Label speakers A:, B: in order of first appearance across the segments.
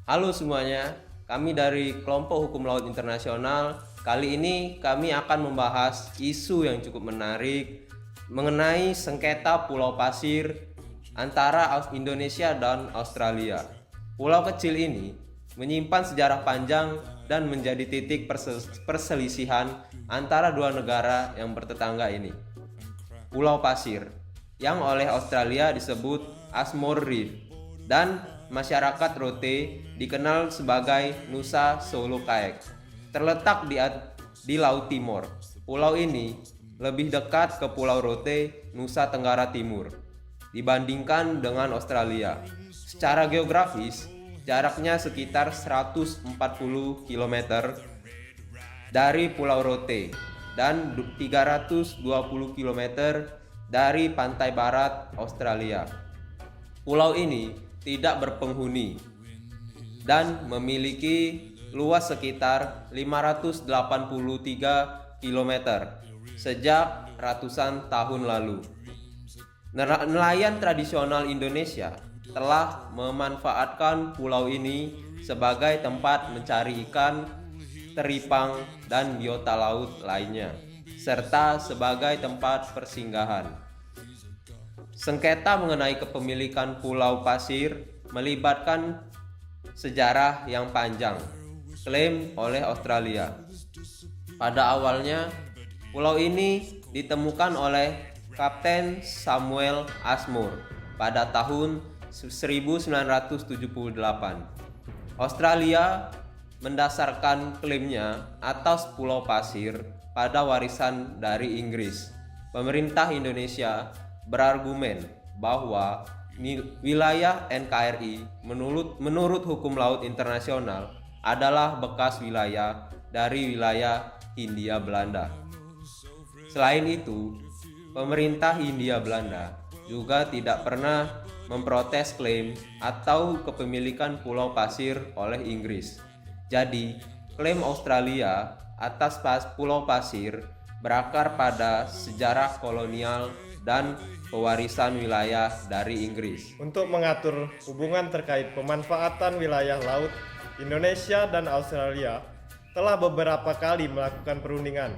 A: Halo semuanya, kami dari Kelompok Hukum Laut Internasional. Kali ini kami akan membahas isu yang cukup menarik mengenai sengketa Pulau Pasir antara Indonesia dan Australia. Pulau kecil ini menyimpan sejarah panjang dan menjadi titik perselisihan antara dua negara yang bertetangga ini. Pulau Pasir, yang oleh Australia disebut Ashmore Reef, dan masyarakat Rote dikenal sebagai Nusa Solokaek, terletak di Laut Timur. Pulau ini lebih dekat ke Pulau Rote, Nusa Tenggara Timur, dibandingkan dengan Australia. Secara geografis, jaraknya sekitar 140 km dari Pulau Rote dan 320 km dari pantai barat Australia. Pulau ini tidak berpenghuni dan memiliki luas sekitar 583 km sejak ratusan tahun lalu. Nelayan tradisional Indonesia telah memanfaatkan pulau ini sebagai tempat mencari ikan, teripang, dan biota laut lainnya, serta sebagai tempat persinggahan. Sengketa mengenai kepemilikan Pulau Pasir melibatkan sejarah yang panjang, klaim oleh Australia. Pada awalnya, pulau ini ditemukan oleh Kapten Samuel Ashmore pada tahun 1978. Australia mendasarkan klaimnya atas Pulau Pasir pada warisan dari Inggris. Pemerintah Indonesia berargumen bahwa wilayah NKRI menurut hukum laut internasional adalah bekas wilayah dari wilayah Hindia Belanda. Selain itu, pemerintah Hindia Belanda juga tidak pernah memprotes klaim atau kepemilikan Pulau Pasir oleh Inggris. Jadi, klaim Australia atas Pulau Pasir berakar pada sejarah kolonial dan pewarisan wilayah dari Inggris.
B: Untuk mengatur hubungan terkait pemanfaatan wilayah laut, Indonesia dan Australia telah beberapa kali melakukan perundingan.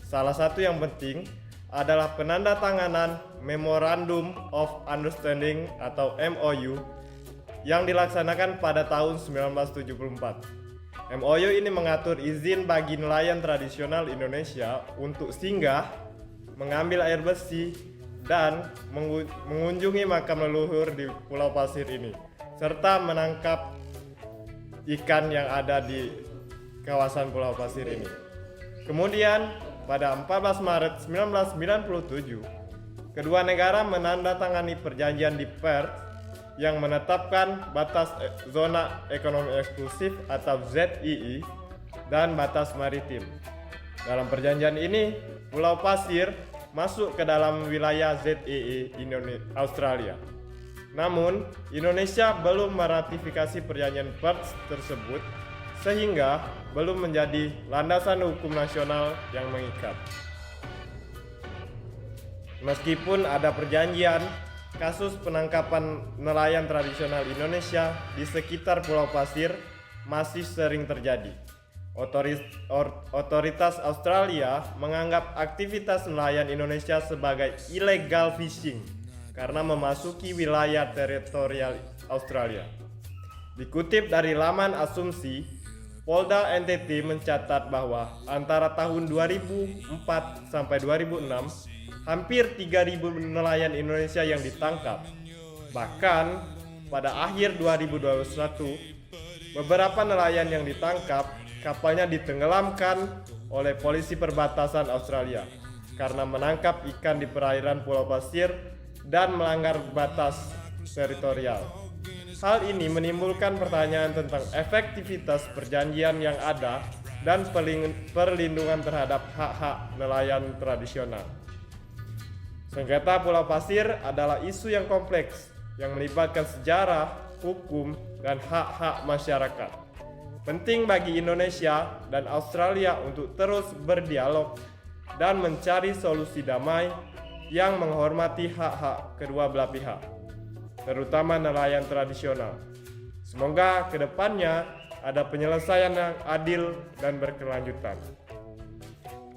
B: Salah satu yang penting adalah penandatanganan Memorandum of Understanding atau MOU yang dilaksanakan pada tahun 1974. MOU ini mengatur izin bagi nelayan tradisional Indonesia untuk singgah, mengambil air bersih, dan mengunjungi makam leluhur di Pulau Pasir ini, serta menangkap ikan yang ada di kawasan Pulau Pasir ini. Kemudian, pada 14 Maret 1997, kedua negara menandatangani perjanjian di Perth yang menetapkan batas zona ekonomi eksklusif atau ZEE dan batas maritim. Dalam perjanjian ini, Pulau Pasir masuk ke dalam wilayah ZEE Australia. Namun, Indonesia belum meratifikasi perjanjian Perth tersebut sehingga belum menjadi landasan hukum nasional yang mengikat. Meskipun ada perjanjian, kasus penangkapan nelayan tradisional Indonesia di sekitar Pulau Pasir masih sering terjadi. Otoritas Australia menganggap aktivitas nelayan Indonesia sebagai illegal fishing karena memasuki wilayah teritorial Australia. Dikutip dari laman Asumsi, Polda NTT mencatat bahwa antara tahun 2004 sampai 2006, hampir 3.000 nelayan Indonesia yang ditangkap. Bahkan pada akhir 2021, beberapa nelayan yang ditangkap, kapalnya ditenggelamkan oleh polisi perbatasan Australia karena menangkap ikan di perairan Pulau Pasir dan melanggar batas teritorial. Hal ini menimbulkan pertanyaan tentang efektivitas perjanjian yang ada dan perlindungan terhadap hak-hak nelayan tradisional. Sengketa Pulau Pasir adalah isu yang kompleks yang melibatkan sejarah, hukum, dan hak-hak masyarakat. Penting bagi Indonesia dan Australia untuk terus berdialog dan mencari solusi damai yang menghormati hak-hak kedua belah pihak, terutama nelayan tradisional. Semoga kedepannya ada penyelesaian yang adil dan berkelanjutan.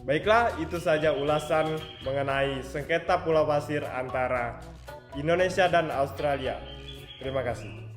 B: Baiklah, itu saja ulasan mengenai sengketa Pulau Pasir antara Indonesia dan Australia. Terima kasih.